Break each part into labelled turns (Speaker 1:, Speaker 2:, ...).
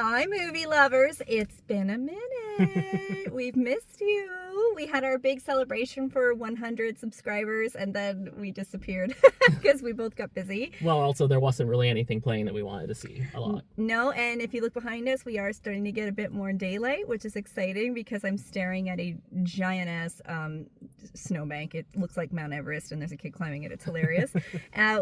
Speaker 1: Hi, movie lovers. It's been a minute. We've missed you. We had our big celebration for 100 subscribers, and then we disappeared because we both got busy.
Speaker 2: Well, also, there wasn't really anything playing that we wanted to see a lot.
Speaker 1: No, and if you look behind us, we are starting to get a bit more daylight, which is exciting because I'm staring at a giant-ass snowbank. It looks like Mount Everest, and there's a kid climbing it. It's hilarious.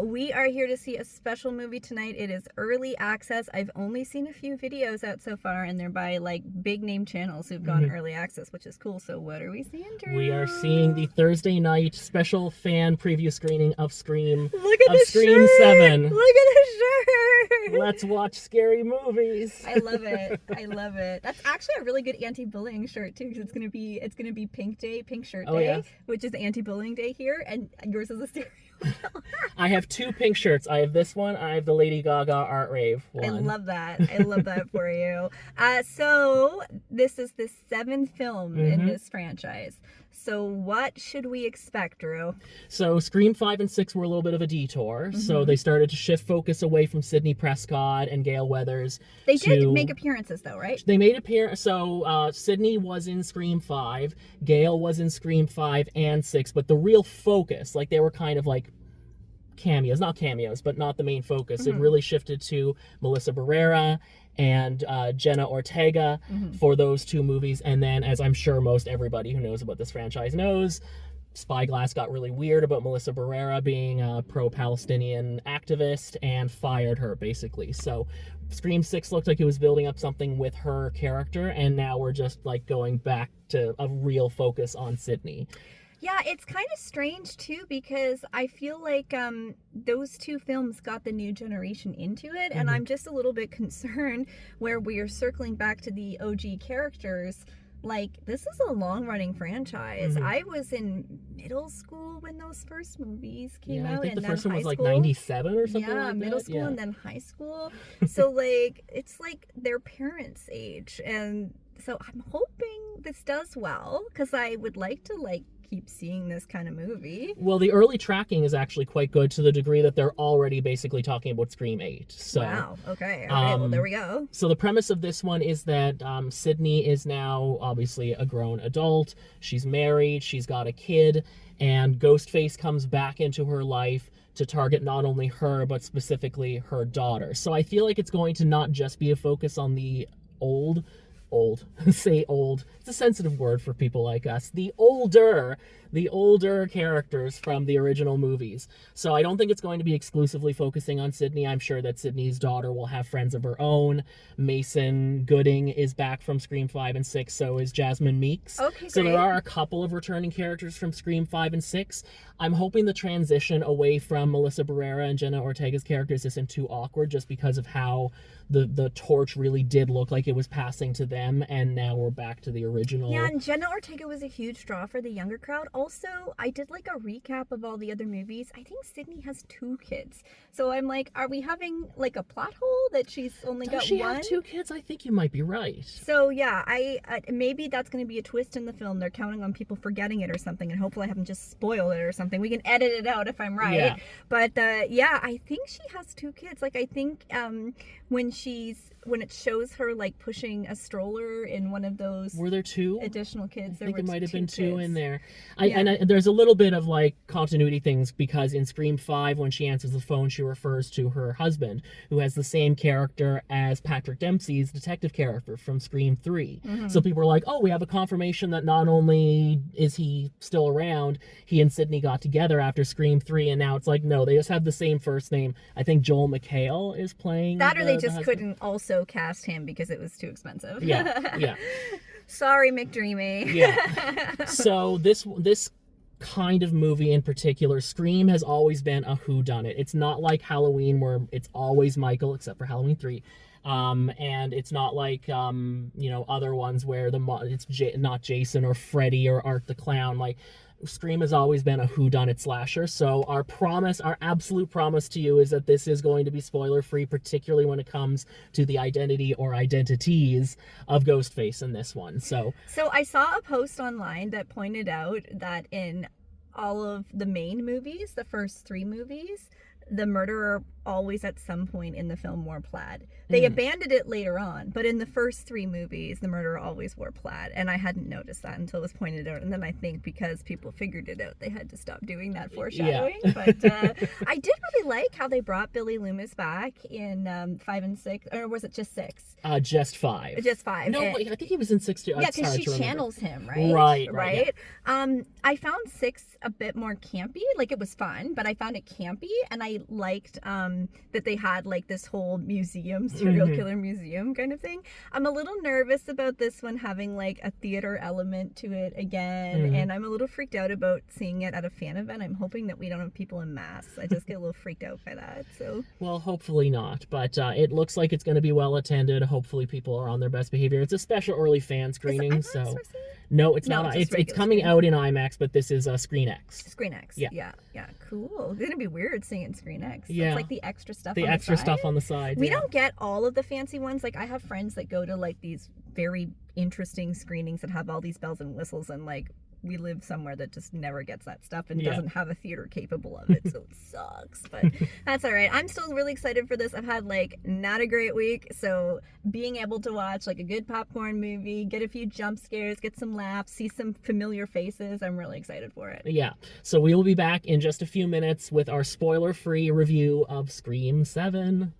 Speaker 1: We are here to see a special movie tonight. It is early access. I've only seen a few videos out so far, and they're by like big name channels who've gone early access, which is cool. So what are we seeing, Drew?
Speaker 2: We are seeing the Thursday night special fan preview screening of Scream.
Speaker 1: Look at the
Speaker 2: Scream
Speaker 1: shirt.
Speaker 2: 7.
Speaker 1: Look at the shirt.
Speaker 2: Let's watch scary movies.
Speaker 1: I love it. I love it. That's actually a really good anti-bullying shirt too, because it's gonna be Pink Day, Pink Shirt Day,
Speaker 2: yeah.
Speaker 1: which is anti-bullying day here, and yours is a serial killer.
Speaker 2: I have two pink shirts. I have this one. I have the Lady Gaga Art Rave one.
Speaker 1: I love that. I love that for you. So this is the 7th film in this franchise. So what should we expect, Drew?
Speaker 2: So Scream 5 and 6 were a little bit of a detour. So they started to shift focus away from Sidney Prescott and Gale Weathers.
Speaker 1: They did make appearances though, right?
Speaker 2: They made appearance. So Sidney was in Scream 5. Gale was in Scream 5 and 6. But the real focus, like they were kind of like cameos, not cameos, but not the main focus. It really shifted to Melissa Barrera and Jenna Ortega for those two movies. And then, as I'm sure most everybody who knows about this franchise knows, Spyglass got really weird about Melissa Barrera being a pro-Palestinian activist and fired her, basically. So Scream 6 looked like it was building up something with her character, and now we're just like going back to a real focus on Sidney.
Speaker 1: Yeah, it's kind of strange too, because I feel like those two films got the new generation into it, and I'm just a little bit concerned where we are circling back to the OG characters. Like, this is a long-running franchise. I was in middle school when those first movies came out.
Speaker 2: I think
Speaker 1: and
Speaker 2: the first one was like
Speaker 1: school.
Speaker 2: 97 or something like that.
Speaker 1: Yeah, middle school and then high school. So, like, it's like their parents' age. And so I'm hoping this does well, because I would like to, like, keep seeing this kind of movie.
Speaker 2: Well, the early tracking is actually quite good to the degree that they're already basically talking about Scream 8. So,
Speaker 1: wow. Okay. All right. Well, there we go.
Speaker 2: So the premise of this one is that Sidney is now obviously a grown adult. She's married. She's got a kid. And Ghostface comes back into her life to target not only her, but specifically her daughter. So I feel like it's going to not just be a focus on the say old, it's a sensitive word for people like us, the older characters from the original movies. So I don't think it's going to be exclusively focusing on Sidney. I'm sure that Sidney's daughter will have friends of her own. Mason Gooding is back from Scream 5 and 6, so is Jasmin Meeks.
Speaker 1: Okay,
Speaker 2: so
Speaker 1: great.
Speaker 2: There are a couple of returning characters from Scream 5 and 6. I'm hoping the transition away from Melissa Barrera and Jenna Ortega's characters isn't too awkward, just because of how the torch really did look like it was passing to them, and now we're back to the original.
Speaker 1: Yeah, and Jenna Ortega was a huge draw for the younger crowd. Also, I did like a recap of all the other movies. I think Sidney has 2 kids. So I'm like, are we having like a plot hole that she's only got
Speaker 2: she
Speaker 1: one?
Speaker 2: Have 2 kids? I think you might be right.
Speaker 1: So yeah, I maybe that's going to be a twist in the film. They're counting on people forgetting it or something, and hopefully I haven't just spoiled it or something. We can edit it out if I'm right.
Speaker 2: Yeah.
Speaker 1: But yeah, I think she has 2 kids. Like, I think when it shows her like pushing a stroller in one of those,
Speaker 2: were there 2
Speaker 1: additional kids?
Speaker 2: I think it might have been 2
Speaker 1: kids
Speaker 2: in there.
Speaker 1: Yeah.
Speaker 2: And there's a little bit of like continuity things, because in Scream 5, when she answers the phone, she refers to her husband, who has the same character as Patrick Dempsey's detective character from Scream 3. So people are like, oh, we have a confirmation that not only is he still around, he and Sidney got together after Scream 3, and now it's like, no, they just have the same first name. I think Joel McHale is playing
Speaker 1: that, or they just
Speaker 2: husband.
Speaker 1: couldn't also cast him because it was too expensive.
Speaker 2: Yeah.
Speaker 1: Sorry, McDreamy.
Speaker 2: Yeah. So this kind of movie in particular, Scream has always been a whodunit. It's not like Halloween, where it's always Michael, except for Halloween 3. And it's not like other ones where it's not Jason or Freddy or Art the Clown. Like, Scream has always been a whodunit slasher. So our absolute promise to you is that this is going to be spoiler free, particularly when it comes to the identity or identities of Ghostface in this one. So
Speaker 1: I saw a post online that pointed out that in all of the main movies, the first 3 movies, the murderer always at some point in the film wore plaid. They abandoned it later on, but in the first 3 movies, the murderer always wore plaid, and I hadn't noticed that until it was pointed out. And then I think because people figured it out, they had to stop doing that foreshadowing.
Speaker 2: Yeah.
Speaker 1: But I did really like how they brought Billy Loomis back in 5 and 6, or was it just 6?
Speaker 2: Just 5.
Speaker 1: Just 5.
Speaker 2: No, I think he was in 6 too.
Speaker 1: Yeah, because she channels him, right?
Speaker 2: Right.
Speaker 1: Yeah. I found 6 a bit more campy. Like, it was fun, but I found it campy, and I liked that they had like this whole museum, serial killer museum kind of thing. I'm a little nervous about this one having like a theater element to it again, and I'm a little freaked out about seeing it at a fan event. I'm hoping that we don't have people in mass. I just get a little freaked out by that. So,
Speaker 2: well, hopefully not, but it looks like it's going to be well attended. Hopefully people are on their best behavior. It's a special early fan screening, so no, it's not. It's coming out in IMAX, but this is Screen X.
Speaker 1: Screen X.
Speaker 2: Yeah.
Speaker 1: Cool. It's gonna be weird seeing it in Screen X.
Speaker 2: Yeah.
Speaker 1: It's like the extra stuff.
Speaker 2: The extra stuff on the side.
Speaker 1: We don't get all of the fancy ones. Like, I have friends that go to like these very interesting screenings that have all these bells and whistles, and like we live somewhere that just never gets that stuff and doesn't have a theater capable of it, so it sucks. But that's all right. I'm still really excited for this. I've had like not a great week, so being able to watch like a good popcorn movie, get a few jump scares, get some laughs, see some familiar faces, I'm really excited for it.
Speaker 2: Yeah. So we will be back in just a few minutes with our spoiler-free review of Scream 7.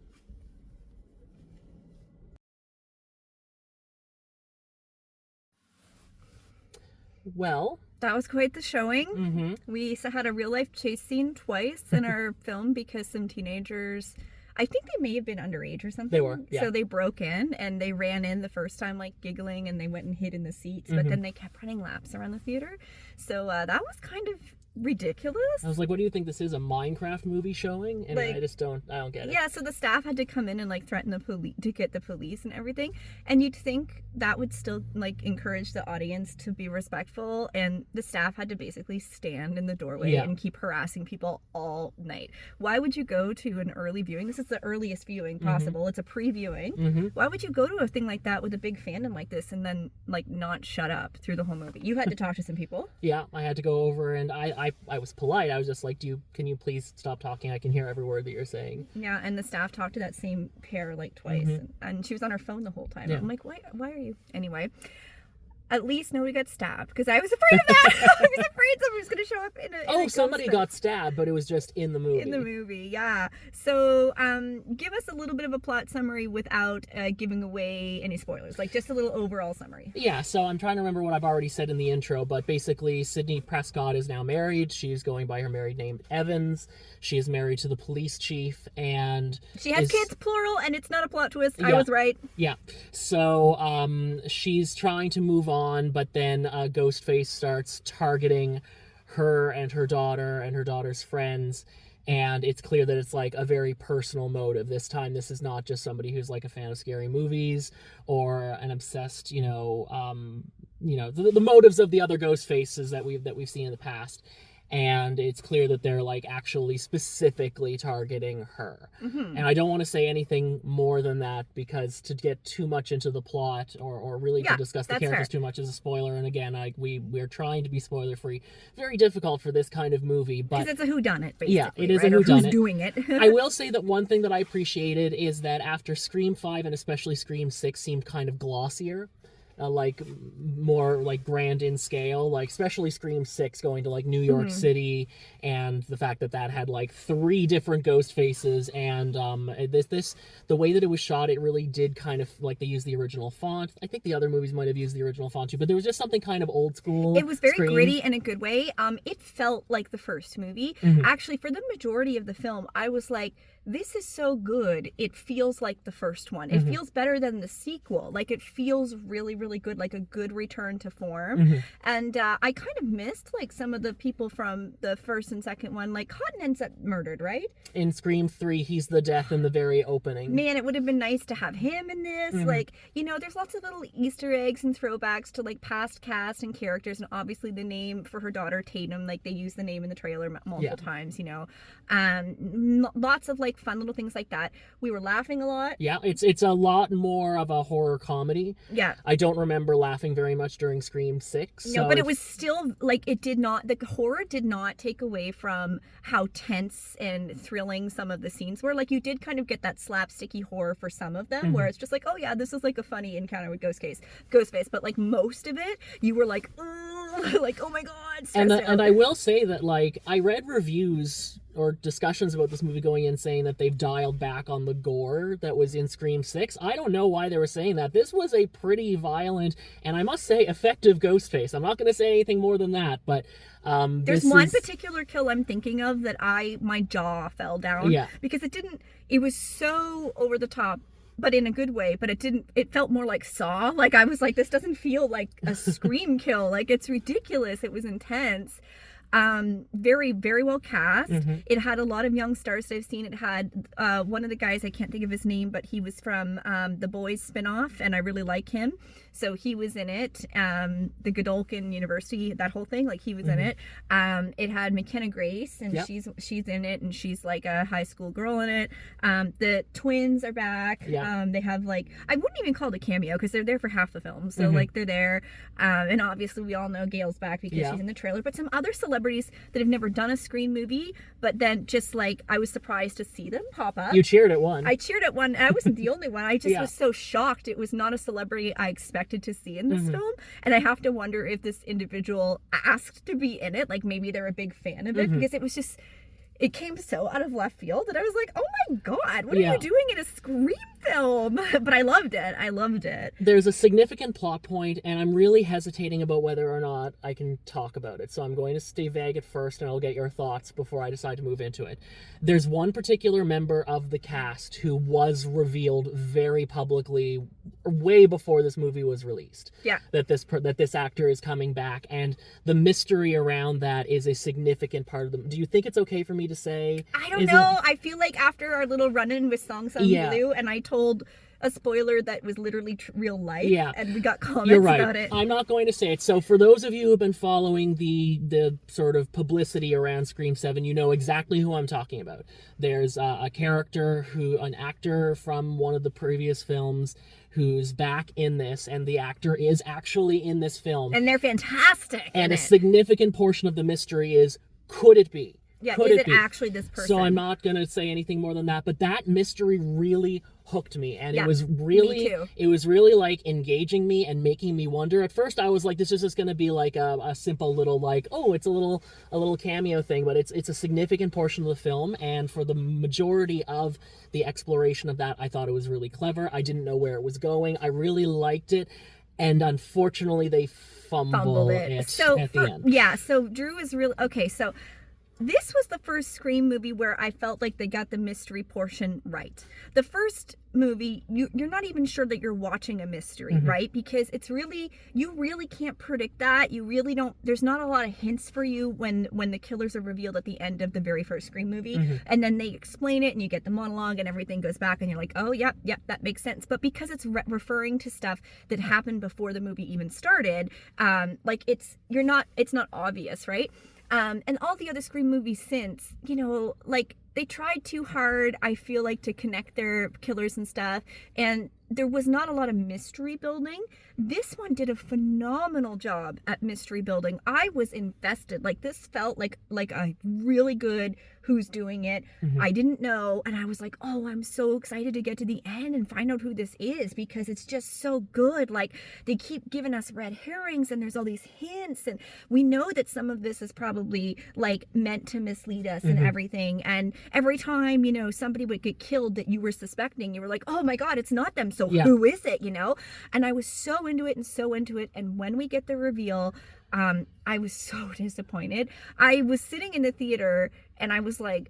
Speaker 2: Well,
Speaker 1: that was quite the showing. We had a real life chase scene twice in our film because some teenagers, I think they may have been underage or something.
Speaker 2: They were, yeah.
Speaker 1: So they broke in and they ran in the first time like giggling, and they went and hid in the seats, but then they kept running laps around the theater. So that was kind of ridiculous.
Speaker 2: I was like, what do you think this is, a Minecraft movie showing? And
Speaker 1: like,
Speaker 2: I don't get it.
Speaker 1: Yeah, so the staff had to come in and like threaten the police to get the police and everything, and you'd think that would still like encourage the audience to be respectful, and the staff had to basically stand in the doorway and keep harassing people all night. Why would you go to an early viewing? This is the earliest viewing possible. It's a pre-viewing. Why would you go to a thing like that with a big fandom like this and then like not shut up through the whole movie? You had to talk to some people.
Speaker 2: Yeah, I had to go over, and I was polite. I was just like, can you please stop talking? I can hear every word that you're saying.
Speaker 1: Yeah, and the staff talked to that same pair like twice, and she was on her phone the whole time. Yeah. I'm like, why are you? Anyway, at least nobody got stabbed, because I was afraid of that. I was afraid somebody was going to show up in a
Speaker 2: somebody got stabbed, but it was just in the movie.
Speaker 1: In the movie, yeah. So, give us a little bit of a plot summary without giving away any spoilers, like just a little overall summary.
Speaker 2: Yeah, so I'm trying to remember what I've already said in the intro, but basically Sidney Prescott is now married. She's going by her married name, Evans. She is married to the police chief, and
Speaker 1: she has kids, plural, and it's not a plot twist.
Speaker 2: Yeah,
Speaker 1: I was right.
Speaker 2: Yeah. So, she's trying to move on, but then Ghostface starts targeting her and her daughter and her daughter's friends, and it's clear that it's like a very personal motive this time. This is not just somebody who's like a fan of scary movies or an obsessed, the motives of the other Ghostfaces that we've seen in the past. And it's clear that they're like actually specifically targeting her. And I don't want to say anything more than that, because to get too much into the plot or really to discuss the characters too much is a spoiler. And again, we're trying to be spoiler free. Very difficult for this kind of movie, but
Speaker 1: because it's a whodunit, basically.
Speaker 2: Yeah, it is
Speaker 1: right?
Speaker 2: a whodunit.
Speaker 1: Who's doing it?
Speaker 2: I will say that one thing that I appreciated is that after Scream 5 and especially Scream 6 seemed kind of glossier. Like more like grand in scale, like especially Scream 6 going to like New York City, and the fact that had like 3 different ghost faces, and the way that it was shot, it really did kind of like they used the original font. I think the other movies might have used the original font too, but there was just something kind of old school.
Speaker 1: It was very
Speaker 2: Scream.
Speaker 1: gritty in a good way. It felt like the first movie. Actually, for the majority of the film, I was like, this is so good. It feels like the first one. It feels better than the sequel. Like, it feels really, really good, like a good return to form. And I kind of missed like some of the people from the first and second one. Like, Cotton ends up murdered, right?
Speaker 2: In Scream 3, he's the death in the very opening.
Speaker 1: Man, it would have been nice to have him in this. Like, there's lots of little Easter eggs and throwbacks to like past cast and characters, and obviously the name for her daughter Tatum, like they use the name in the trailer multiple times, lots of like like fun little things like that. We were laughing a lot.
Speaker 2: Yeah, it's a lot more of a horror comedy.
Speaker 1: Yeah.
Speaker 2: I don't remember laughing very much during Scream 6.
Speaker 1: No,
Speaker 2: so
Speaker 1: but it was still, like, the horror did not take away from how tense and thrilling some of the scenes were. Like, you did kind of get that slapsticky horror for some of them, where it's just like, oh yeah, this is like a funny encounter with Ghostface. But like most of it, you were like, like, oh my god,
Speaker 2: and I will say that, like, I read reviews or discussions about this movie going in saying that they've dialed back on the gore that was in Scream 6. I don't know why they were saying that. This was a pretty violent and, I must say, effective Ghostface. I'm not going to say anything more than that, but
Speaker 1: there's one particular kill I'm thinking of that my jaw fell down.
Speaker 2: Yeah.
Speaker 1: Because it was so over the top, but in a good way, but it felt more like Saw. Like, I was like, this doesn't feel like a Scream kill. Like, it's ridiculous. It was intense. Very, very well cast. It had a lot of young stars that I've seen. It had one of the guys, I can't think of his name, but he was from The Boys spinoff, and I really like him. So he was in it. The Godolphin University, that whole thing, like, he was in it. It had McKenna Grace, and she's in it, and she's like a high school girl in it. The twins are back. They have, like, I wouldn't even call it a cameo because they're there for half the film. So like, they're there. And obviously we all know Gail's back because she's in the trailer. But some other celebrities that have never done a Scream movie, but then just like, I was surprised to see them pop up.
Speaker 2: You cheered at one.
Speaker 1: I cheered at one. I wasn't the only one. I just was so shocked. It was not a celebrity I expected to see in this film. And I have to wonder if this individual asked to be in it. Like, maybe they're a big fan of it, because it was just, it came so out of left field that I was like, oh my god, what are you doing in a Scream film? But I loved it.
Speaker 2: There's a significant plot point, and I'm really hesitating about whether or not I can talk about it. So I'm going to stay vague at first, and I'll get your thoughts before I decide to move into it. There's one particular member of the cast who was revealed very publicly way before this movie was released.
Speaker 1: Yeah.
Speaker 2: That this actor is coming back, and the mystery around that is a significant part of them. Do you think it's okay for me to say?
Speaker 1: I don't know. I feel like after our little run-in with Songs on Hulu, and I told a spoiler that was literally real life, and we got comments about it.
Speaker 2: I'm not going to say it. So for those of you who have been following the sort of publicity around Scream 7, you know exactly who I'm talking about. There's a character an actor from one of the previous films who's back in this, and the actor is actually in this film.
Speaker 1: And they're fantastic.
Speaker 2: And a significant portion of the mystery is, could it be?
Speaker 1: Yeah, is it actually this person?
Speaker 2: So I'm not going to say anything more than that, but that mystery really hooked me, and it was really like engaging me and making me wonder. At first I was like, this is just going to be like a simple little, like, oh, it's a little cameo thing, but it's a significant portion of the film, and for the majority of the exploration of that, I thought it was really clever. I didn't know where it was going. I really liked it, and unfortunately they fumbled it at the end.
Speaker 1: Yeah, so Drew is really okay. So this was the first Scream movie where I felt like they got the mystery portion right. The first movie, you're not even sure that you're watching a mystery, right? Because you really can't predict that. You really don't, there's not a lot of hints for you when the killers are revealed at the end of the very first Scream movie. And then they explain it, and you get the monologue, and everything goes back, and you're like, oh, yep, that makes sense. But because it's referring to stuff that happened before the movie even started, like, it's not obvious, right? And all the other Scream movies since, like, they tried too hard, I feel like, to connect their killers and stuff, and there was not a lot of mystery building. This one did a phenomenal job at mystery building. I was invested. Like, this felt like a really good who's doing it. I didn't know, and I was like, oh, I'm so excited to get to the end and find out who this is, because it's just so good. Like, they keep giving us red herrings, and there's all these hints, and we know that some of this is probably, like, meant to mislead us and everything. And every time, somebody would get killed that you were suspecting, you were like, oh my god, it's not them, so who is it? And I was so into it, and when we get the reveal, I was so disappointed. I was sitting in the theater, and I was like,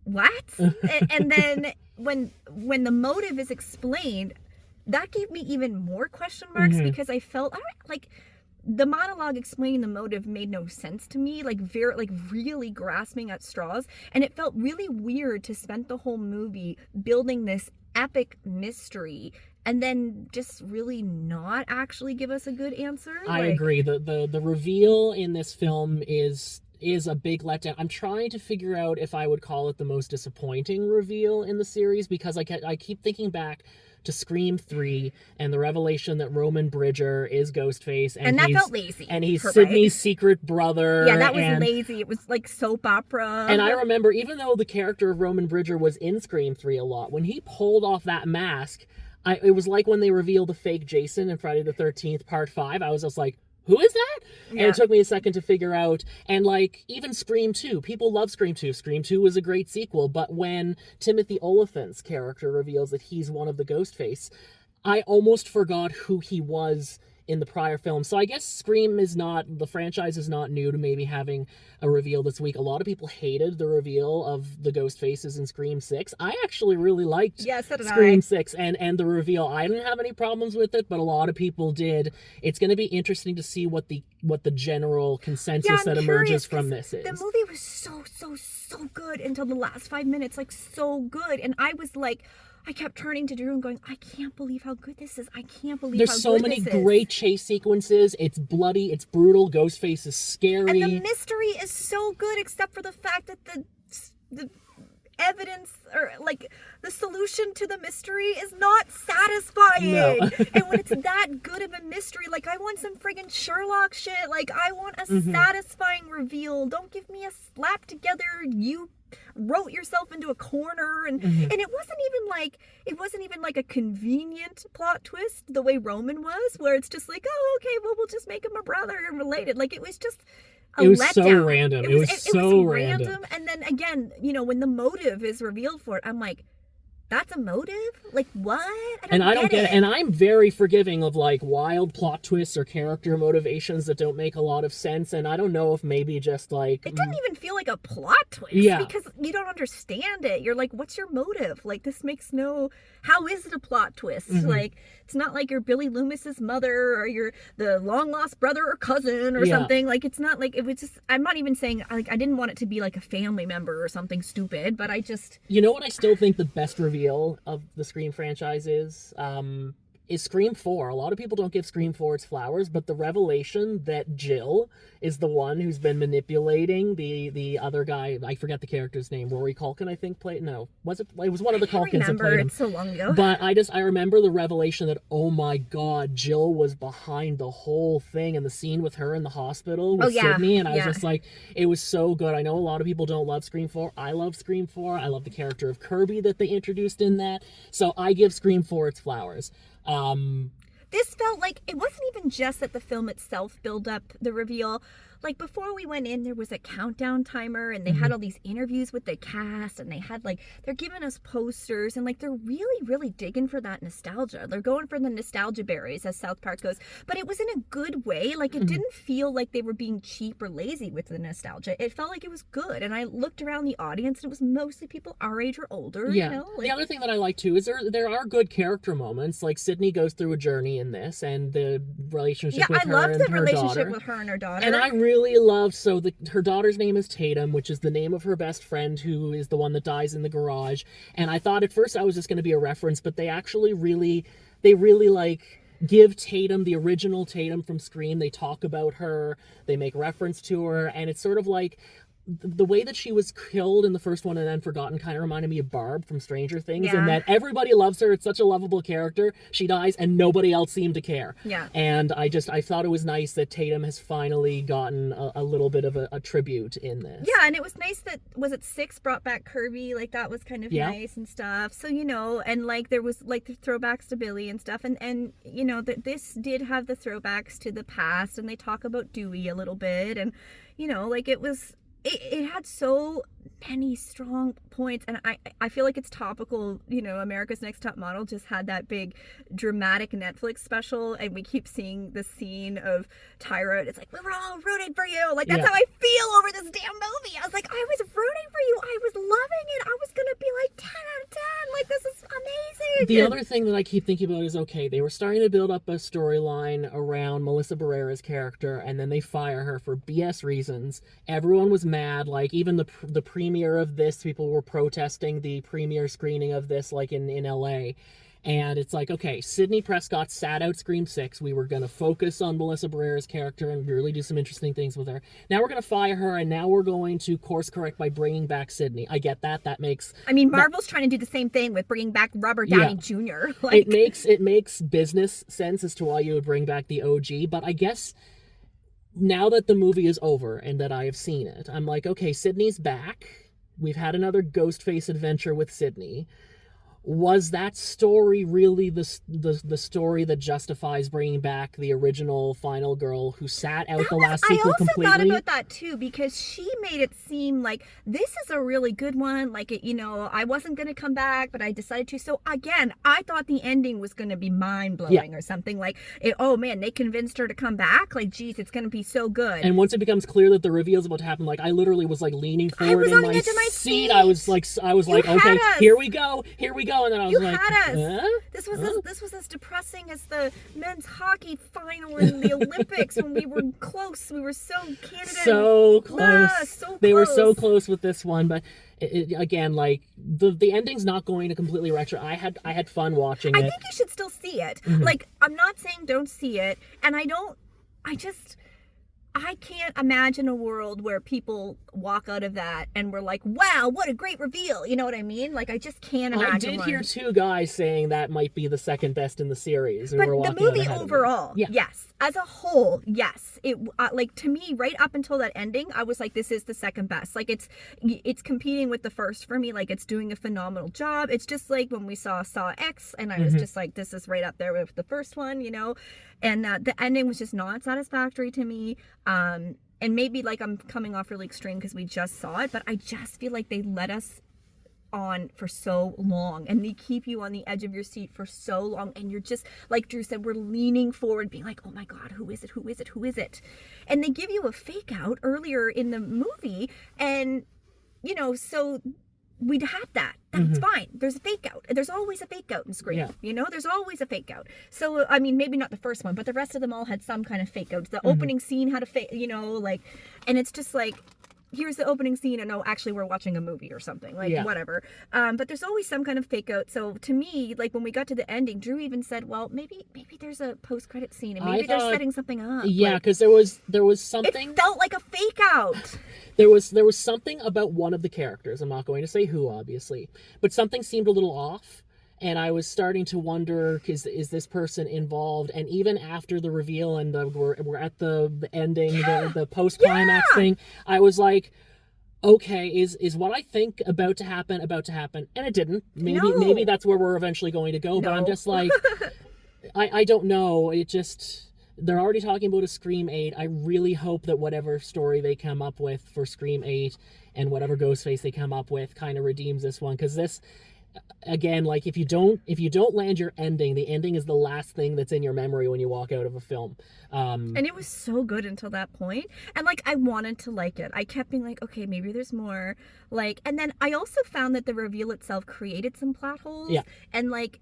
Speaker 1: what? And then when the motive is explained, that gave me even more question marks, because I felt like the monologue explaining the motive made no sense to me, like, really grasping at straws, and it felt really weird to spend the whole movie building this epic mystery and then just really not actually give us a good answer.
Speaker 2: I agree. The reveal in this film is is a big letdown. I'm trying to figure out if I would call it the most disappointing reveal in the series, because I keep thinking back to Scream 3 and the revelation that Roman Bridger is Ghostface.
Speaker 1: And that felt lazy.
Speaker 2: And he's Sidney's secret brother.
Speaker 1: Yeah, that was lazy. It was like soap opera.
Speaker 2: And I remember, even though the character of Roman Bridger was in Scream 3 a lot, when he pulled off that mask, it was like when they revealed the fake Jason in Friday the 13th Part 5. I was just like, who is that? Yeah. And it took me a second to figure out. And like, even Scream 2, people love Scream 2. Scream 2 was a great sequel, but when Timothy Olyphant's character reveals that he's one of the Ghostface, I almost forgot who he was in the prior film. So I guess the franchise is not new to maybe having a reveal this week. A lot of people hated the reveal of the Ghostfaces in Scream 6. I actually really liked Scream 6 and the reveal. I didn't have any problems with it, but a lot of people did. It's going to be interesting to see what the general consensus that emerges from this is.
Speaker 1: The movie was so good until the last 5 minutes, like so good. And I was like, I kept turning to Drew and going, I can't believe how good this is. I can't believe how good this is.
Speaker 2: There's so many great chase sequences. It's bloody. It's brutal. Ghostface is scary.
Speaker 1: And the mystery is so good, except for the fact that the evidence, or like the solution to the mystery, is not satisfying.
Speaker 2: No.
Speaker 1: And when it's that good of a mystery, like, I want some friggin' Sherlock shit. Like, I want a satisfying reveal. Don't give me a slap together, you wrote yourself into a corner, and it wasn't even like a convenient plot twist the way Roman was, where it's just like, oh, okay, well, we'll just make him a brother and related. Like, it was just
Speaker 2: it was letdown. So random. It was so random.
Speaker 1: And then again, when the motive is revealed for it, I'm like, that's a motive? Like, what? I don't get it.
Speaker 2: And I'm very forgiving of like wild plot twists or character motivations that don't make a lot of sense. And I don't know if maybe just like,
Speaker 1: it didn't even feel like a plot twist, because you don't understand it. You're like, what's your motive? Like, this makes how is it a plot twist? Like, it's not like you're Billy Loomis's mother, or you're the long lost brother or cousin or something. Like, it's not like, it was just, I'm not even saying, like, I didn't want it to be like a family member or something stupid, but I just,
Speaker 2: what I still think the best reveal of the Scream franchise is Scream 4. A lot of people don't give Scream 4 its flowers, but the revelation that Jill is the one who's been manipulating the other guy, I forget the character's name, Rory Culkin, I think, played, no, was it was one of the Culkins that played him.
Speaker 1: It's so long ago.
Speaker 2: But I remember the revelation that, oh my god, Jill was behind the whole thing, and the scene with her in the hospital with Sidney, and I was just like, it was so good. I know a lot of people don't love Scream 4. I love Scream 4. I love the character of Kirby that they introduced in that. So I give Scream 4 its flowers.
Speaker 1: This felt like it wasn't even just that the film itself built up the reveal. Like, before we went in, there was a countdown timer, and they had all these interviews with the cast, and they had they're giving us posters, and they're really, really digging for that nostalgia. They're going for the nostalgia berries, as South Park goes, but it was in a good way. Like, it didn't feel like they were being cheap or lazy with the nostalgia. It felt like it was good, and I looked around the audience, and it was mostly people our age or older.
Speaker 2: Yeah. The other thing that I like too is there are good character moments. Like, Sidney goes through a journey in this, and the relationship with her and her daughter.
Speaker 1: I loved the relationship with her and her daughter.
Speaker 2: And I really loved, her daughter's name is Tatum, which is the name of her best friend, who is the one that dies in the garage. And I thought at first I was just going to be a reference, but they actually really give Tatum, the original Tatum from Scream. They talk about her, they make reference to her, and it's sort of like the way that she was killed in the first one and then forgotten kind of reminded me of Barb from Stranger Things, and that everybody loves her. It's such a lovable character. She dies and nobody else seemed to care. Yeah. And I thought it was nice that Tatum has finally gotten a little bit of a tribute in this. Yeah,
Speaker 1: and it was nice that, was it 6 brought back Kirby? Like, that was kind of nice and stuff. So, and there was the throwbacks to Billy and stuff, and this did have the throwbacks to the past, and they talk about Dewey a little bit, and it was, it had so many strong points, and I feel like it's topical. America's Next Top Model just had that big dramatic Netflix special, and we keep seeing the scene of Tyra. It's like, we were all rooting for you. Like, that's how I feel over this damn movie. I was like, I was rooting for you. I was loving it. I was gonna be like 10 out of 10. Like, this is amazing.
Speaker 2: The other thing that I keep thinking about is, okay, they were starting to build up a storyline around Melissa Barrera's character, and then they fire her for BS reasons. Everyone was mad. Like, even the premiere of this, people were protesting the premiere screening of this, like in LA. And it's like, okay, Sidney Prescott sat out Scream 6. We were going to focus on Melissa Barrera's character and really do some interesting things with her. Now we're going to fire her, and now we're going to course correct by bringing back Sidney. I get that. That makes...
Speaker 1: I mean, Marvel's trying to do the same thing with bringing back Robert Downey Jr. Like...
Speaker 2: It makes business sense as to why you would bring back the OG, but I guess now that the movie is over and that I have seen it, I'm like, okay, Sidney's back. We've had another Ghostface adventure with Sidney. Was that story really the story that justifies bringing back the original final girl who sat out the last sequel completely?
Speaker 1: I also thought about that too, because she made it seem like this is a really good one. Like, I wasn't going to come back, but I decided to. So again, I thought the ending was going to be mind-blowing or something like, oh man, they convinced her to come back. Like, geez, it's going to be so good.
Speaker 2: And once it becomes clear that the reveal's about to happen, like I literally was like leaning forward in my seat. I was like, okay, here we go. And then I was like,
Speaker 1: had us. This was as depressing as the men's hockey final in the Olympics when we were close. We were so Canada.
Speaker 2: So close.
Speaker 1: So close.
Speaker 2: They were so close with this one, but again, like the ending's not going to completely wreck. I had fun watching it.
Speaker 1: I think you should still see it. Like, I'm not saying don't see it, and I can't imagine a world where people walk out of that and we're like, wow, what a great reveal. You know what I mean? Like, I just can't imagine.
Speaker 2: I did hear two guys saying that might be the second best in the series.
Speaker 1: But the movie overall, yes. As a whole, yes. It like, to me, right up until that ending, I was like, this is the second best. Like, it's competing with the first for me. Like, it's doing a phenomenal job. It's just like when we saw X, and I was just like, this is right up there with the first one, And the ending was just not satisfactory to me. And maybe like I'm coming off really extreme because we just saw it, but I just feel like they let us on for so long, and they keep you on the edge of your seat for so long, and you're just, like Drew said, we're leaning forward being like, oh my god, who is it, and they give you a fake out earlier in the movie, and so we'd have that. That's fine. There's a fake out. There's always a fake out in Scream. There's always a fake out. So, I mean, maybe not the first one, but the rest of them all had some kind of fake out. The opening scene had a fake, and it's just like, here's the opening scene, and actually we're watching a movie or something, whatever. But there's always some kind of fake out. So to me, like when we got to the ending, Drew even said, well, maybe there's a post-credit scene, and maybe they're setting something up.
Speaker 2: Yeah, because there was something.
Speaker 1: It felt like a fake out.
Speaker 2: There was something about one of the characters. I'm not going to say who, obviously, but something seemed a little off. And I was starting to wonder, is this person involved? And even after the reveal and we're at the ending, the post-climax thing, I was like, okay, is what I think about to happen? And it didn't. Maybe that's where we're eventually going to go. No. But I'm just like, I don't know. It just... They're already talking about a Scream 8. I really hope that whatever story they come up with for Scream 8 and whatever Ghostface they come up with kind of redeems this one. Because this... Again, like if you don't land your ending, the ending is the last thing that's in your memory when you walk out of a film.
Speaker 1: And it was so good until that point. And like I wanted to like it. I kept being like, okay, maybe there's more. Like, and then I also found that the reveal itself created some plot holes. Yeah. And like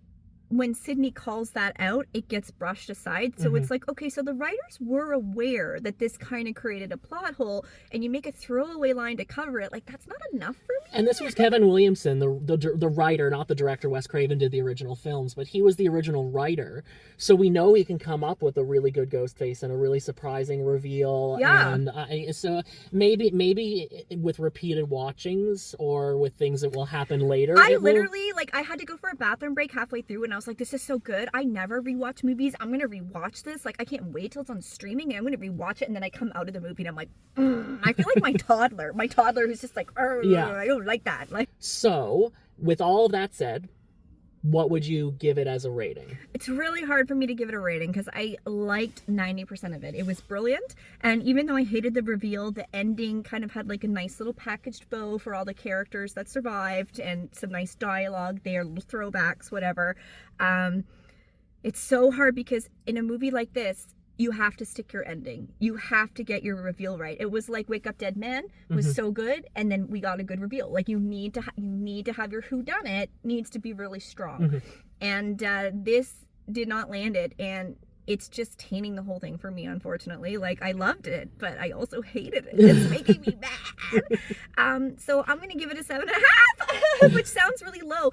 Speaker 1: when Sidney calls that out, it gets brushed aside. So it's like, okay, so the writers were aware that this kind of created a plot hole, and you make a throwaway line to cover it. Like, that's not enough for me.
Speaker 2: And this was Kevin Williamson, the writer, not the director. Wes Craven did the original films, but he was the original writer. So we know he can come up with a really good Ghostface and a really surprising reveal. Yeah. And so maybe with repeated watchings or with things that will happen later.
Speaker 1: I had to go for a bathroom break halfway through, and I was like, this is so good. I never rewatch movies. I'm going to rewatch this. Like, I can't wait till it's on streaming, and I'm going to rewatch it, and then I come out of the movie, and I'm like, I feel like my toddler. My toddler who's just like, I don't like that. Like,
Speaker 2: so, with all of that said, what would you give it as a rating?
Speaker 1: It's really hard for me to give it a rating because I liked 90% of it. It was brilliant, and even though I hated the reveal, the ending kind of had like a nice little packaged bow for all the characters that survived and some nice dialogue there, throwbacks, whatever. It's so hard because in a movie like this, you have to stick your ending. You have to get your reveal right. It was like Wake Up Dead Man was so good, and then we got a good reveal. Like you need to have your whodunit needs to be really strong, and this did not land it, and it's just tainting the whole thing for me, unfortunately. Like I loved it, but I also hated it. It's making me mad. So I'm gonna give it a 7.5, which sounds really low.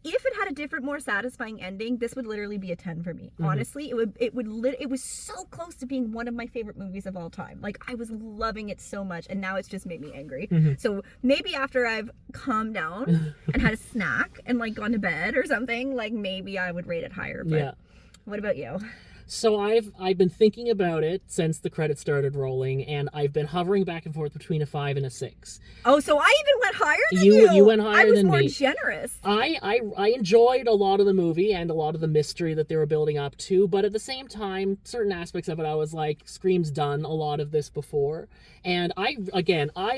Speaker 1: if it had a different, more satisfying ending, this would literally be a 10 for me. Honestly, it was so close to being one of my favorite movies of all time. Like, I was loving it so much, and now it's just made me angry. So maybe after I've calmed down and had a snack and like gone to bed or something, like maybe I would rate it higher. But what about you?
Speaker 2: So I've been thinking about it since the credits started rolling, and I've been hovering back and forth between a 5 and a 6.
Speaker 1: Oh, so I even went higher than you.
Speaker 2: You went higher than me.
Speaker 1: I was more generous.
Speaker 2: I enjoyed a lot of the movie and a lot of the mystery that they were building up to, but at the same time, certain aspects of it, I was like, Scream's done a lot of this before. And I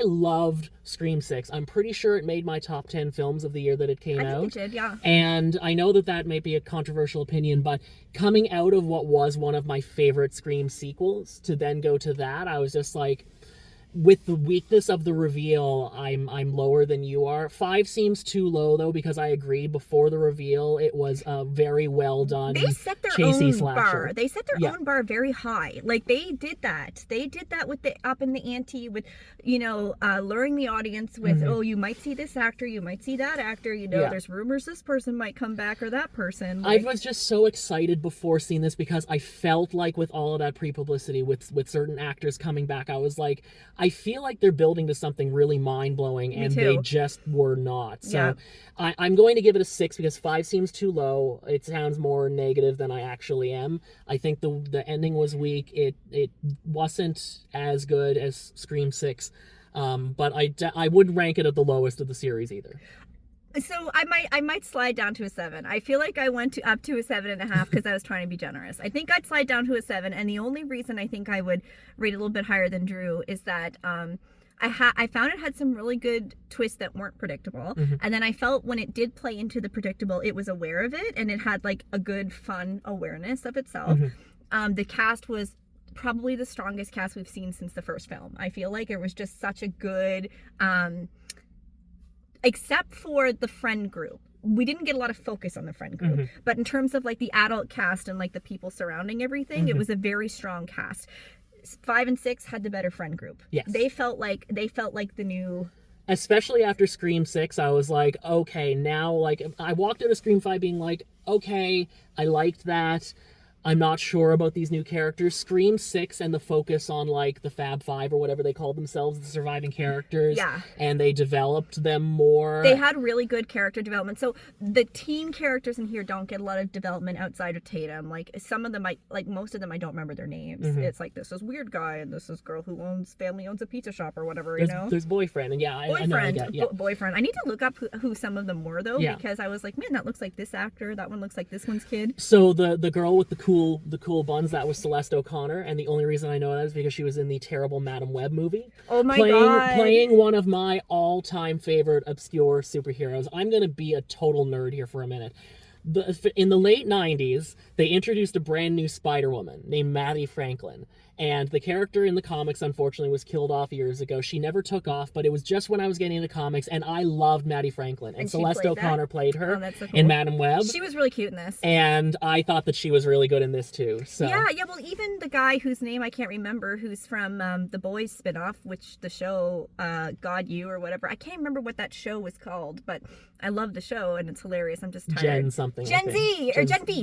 Speaker 2: loved Scream 6. I'm pretty sure it made my top 10 films of the year that it came out.
Speaker 1: I think it did, yeah.
Speaker 2: And I know that may be a controversial opinion, but coming out of what was one of my favorite Scream sequels to then go to that, I was just like, with the weakness of the reveal, I'm lower than you are. 5 seems too low though, because I agree, before the reveal it was a very well done.
Speaker 1: They set their
Speaker 2: chasey
Speaker 1: own
Speaker 2: slasher.
Speaker 1: bar. They set their own bar very high. Like they did that. They did that with the up in the ante with, luring the audience with, oh, you might see this actor, you might see that actor. There's rumors this person might come back or that person. Like,
Speaker 2: I was just so excited before seeing this because I felt like with all of that pre-publicity with certain actors coming back, I was like, I feel like they're building to something really mind-blowing, and they just were not. So I'm going to give it a 6 because 5 seems too low. It sounds more negative than I actually am. I think the ending was weak. It wasn't as good as Scream 6, but I wouldn't rank it at the lowest of the series either.
Speaker 1: So I might slide down to a 7. I feel like I went up to a 7.5 because I was trying to be generous. I think I'd slide down to a 7, and the only reason I think I would rate a little bit higher than Drew is that I found it had some really good twists that weren't predictable, and then I felt when it did play into the predictable, it was aware of it, and it had like a good fun awareness of itself. The cast was probably the strongest cast we've seen since the first film. I feel like it was just such a good except for the friend group. We didn't get a lot of focus on the friend group, but in terms of like the adult cast and like the people surrounding everything, it was a very strong cast. 5 and 6 had the better friend group. Yes. They felt like the new.
Speaker 2: Especially after Scream 6, I was like, okay, now, like, I walked out of Scream 5 being like, okay, I liked that. I'm not sure about these new characters. Scream 6 and the focus on, like, the Fab Five or whatever they called themselves, the surviving characters. Yeah. And they developed them more.
Speaker 1: They had really good character development. So the teen characters in here don't get a lot of development outside of Tatum. Like, some of them, most of them, I don't remember their names. It's like, this is weird guy and this is girl who family owns a pizza shop or whatever, There's
Speaker 2: boyfriend, and
Speaker 1: boyfriend. I need to look up who some of them were, though, because I was like, man, that looks like this actor. That one looks like this one's kid.
Speaker 2: So the girl with the cool buns, that was Celeste O'Connor, and the only reason I know that is because she was in the terrible Madam Web movie.
Speaker 1: Oh my god.
Speaker 2: Playing one of my all-time favorite obscure superheroes. I'm gonna be a total nerd here for a minute. In the late 90s, they introduced a brand new Spider-Woman named Maddie Franklin. And the character in the comics, unfortunately, was killed off years ago. She never took off, but it was just when I was getting into comics, and I loved Maddie Franklin. And Celeste O'Connor played her in Madam Web.
Speaker 1: She was really cute in this.
Speaker 2: And I thought that she was really good in this, too. So.
Speaker 1: Yeah, well, even the guy whose name I can't remember, who's from The Boys spinoff, which the show, God You or whatever. I can't remember what that show was called, but I love the show, and it's hilarious. I'm just tired.
Speaker 2: Gen something.
Speaker 1: Gen V!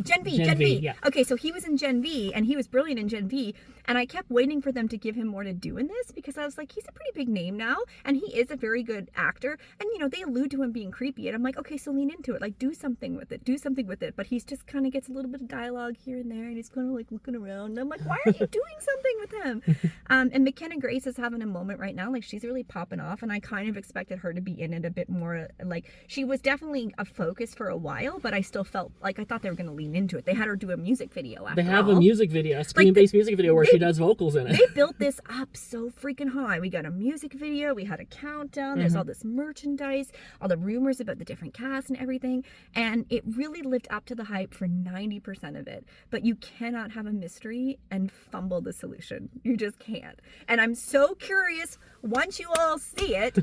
Speaker 1: Gen V. Yeah. Okay, so he was in Gen V, and he was brilliant in Gen V, and I kept waiting for them to give him more to do in this, because I was like, he's a pretty big name now, and he is a very good actor, and they allude to him being creepy, and I'm like, okay, so lean into it, like, do something with it, but he's just kind of gets a little bit of dialogue here and there, and he's kind of like looking around, and I'm like, why aren't you doing something with him? And McKenna Grace is having a moment right now, like, she's really popping off, and I kind of expected her to be in it a bit more, like, she was definitely a focus for a while, but I still felt like, I thought they were going to lean into it. They had her do a music video after
Speaker 2: They have a music video, a Scream-based music video where she does vocals in it.
Speaker 1: They built this up so freaking high. We got a music video, we had a countdown, there's all this merchandise, all the rumors about the different casts and everything, and it really lived up to the hype for 90% of it. But you cannot have a mystery and fumble the solution. You just can't. And I'm so curious, once you all see it,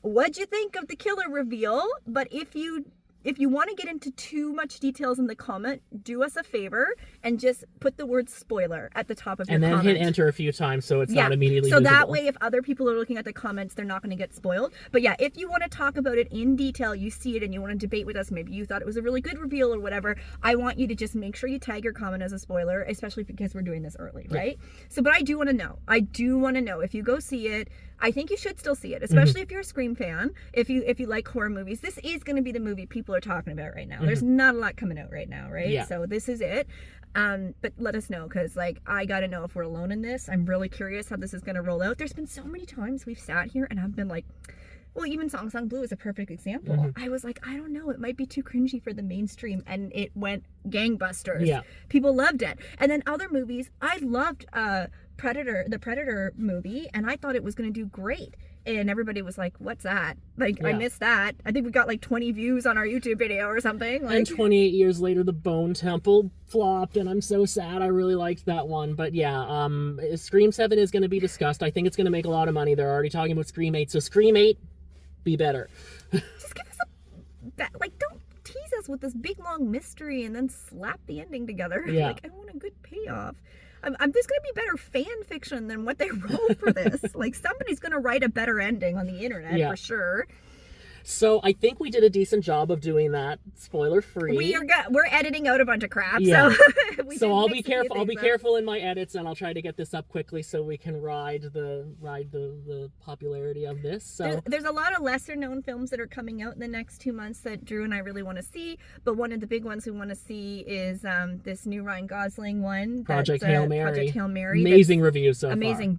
Speaker 1: what'd you think of the killer reveal? But if you if you want to get into too much details in the comment, do us a favor and just put the word spoiler at the top of your comment.
Speaker 2: And then hit enter a few times so it's not immediately
Speaker 1: so
Speaker 2: visible.
Speaker 1: That way, if other people are looking at the comments, they're not going to get spoiled. But yeah, if you want to talk about it in detail, you see it and you want to debate with us, maybe you thought it was a really good reveal or whatever, I want you to just make sure you tag your comment as a spoiler, especially because we're doing this early, right? So, but I do want to know. If you go see it, I think you should still see it, especially if you're a Scream fan. If you like horror movies, this is going to be the movie people are talking about right now. There's not a lot coming out right now, right?
Speaker 2: Yeah.
Speaker 1: So this is it. But let us know, because like I gotta know if we're alone in this. I'm really curious how this is gonna roll out. There's been so many times we've sat here and I've been like, well, even Song Song Blue is a perfect example. I was like, I don't know, it might be too cringy for the mainstream, and it went gangbusters.
Speaker 2: Yeah.
Speaker 1: People loved it. And then other movies, I loved the Predator movie, and I thought it was gonna do great. And everybody was like, what's that? Like, I missed that. I think we got like 20 views on our YouTube video or something. Like,
Speaker 2: and 28 years later, The Bone Temple flopped, and I'm so sad. I really liked that one. But yeah, Scream 7 is going to be discussed. I think it's going to make a lot of money. They're already talking about Scream 8. So Scream 8, be better.
Speaker 1: Just give us don't tease us with this big, long mystery and then slap the ending together.
Speaker 2: Yeah.
Speaker 1: Like, I want a good payoff. There's going to be better fan fiction than what they wrote for this. Like, somebody's going to write a better ending on the internet for sure.
Speaker 2: So I think we did a decent job of doing that spoiler free.
Speaker 1: We're editing out a bunch of crap.
Speaker 2: Yeah.
Speaker 1: So
Speaker 2: I'll be careful. I'll be careful in my edits, and I'll try to get this up quickly so we can ride the popularity of this. So
Speaker 1: there's a lot of lesser known films that are coming out in the next 2 months that Drew and I really want to see. But one of the big ones we want to see is this new Ryan Gosling one,
Speaker 2: Project Hail Mary.
Speaker 1: Project Hail Mary.
Speaker 2: Amazing review so far.
Speaker 1: Amazing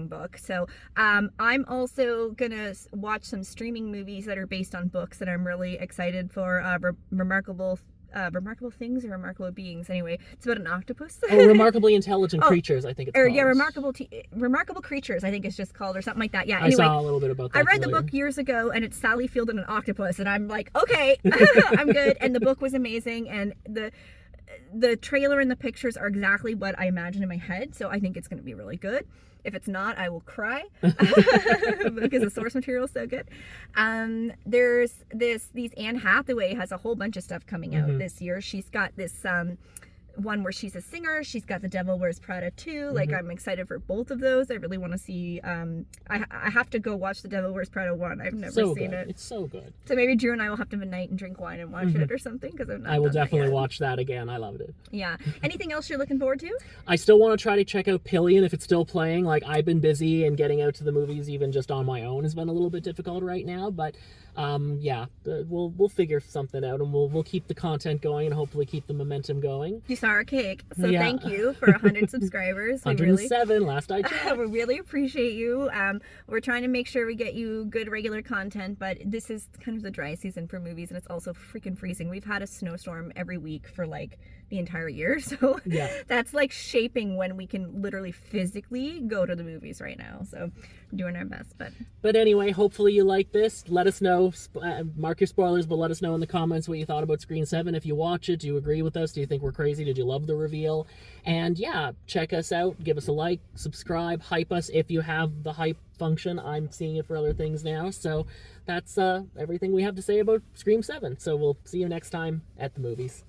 Speaker 1: book. So I'm also gonna watch some streaming movies that are based on books that I'm really excited for. Remarkable Things or Remarkable Beings. Anyway, it's about an octopus.
Speaker 2: Remarkably Intelligent Creatures, I think it's called.
Speaker 1: Yeah, Remarkable Creatures, I think it's just called, or something like that. Yeah.
Speaker 2: Anyway, I saw a little bit about that.
Speaker 1: I read the book years ago, and it's Sally Field and an octopus, and I'm like, okay, I'm good. And the book was amazing, and the trailer and the pictures are exactly what I imagined in my head, so I think it's going to be really good. If it's not, I will cry because the source material is so good. There's these Anne Hathaway has a whole bunch of stuff coming out this year. She's got this one where she's a singer. She's got The Devil Wears Prada 2. Like, I'm excited for both of those. I really want to see. I have to go watch The Devil Wears Prada 1. I've never seen it.
Speaker 2: It's so good.
Speaker 1: So maybe Drew and I will have to have a night and drink wine and watch it or something, because
Speaker 2: I will definitely watch that again. I loved it.
Speaker 1: Yeah. Anything else you're looking forward to?
Speaker 2: I still want to try to check out Pillion if it's still playing. Like, I've been busy, and getting out to the movies even just on my own has been a little bit difficult right now. But we'll figure something out, and we'll keep the content going and hopefully keep the momentum going.
Speaker 1: You saw our cake, so thank you for 100 subscribers.
Speaker 2: 107 last I checked.
Speaker 1: We really appreciate you. We're trying to make sure we get you good regular content, but this is kind of the dry season for movies, and it's also freaking freezing. We've had a snowstorm every week for like the entire year, so that's like shaping when we can literally physically go to the movies right now. So we're doing our best. But
Speaker 2: anyway, hopefully you like this. Let us know. Mark your spoilers, but let us know in the comments what you thought about Scream 7. If you watch it, do you agree with us? Do you think we're crazy? Did you love the reveal? And check us out. Give us a like, subscribe, hype us if you have the hype function. I'm seeing it for other things now. So that's everything we have to say about Scream 7. So we'll see you next time at the movies.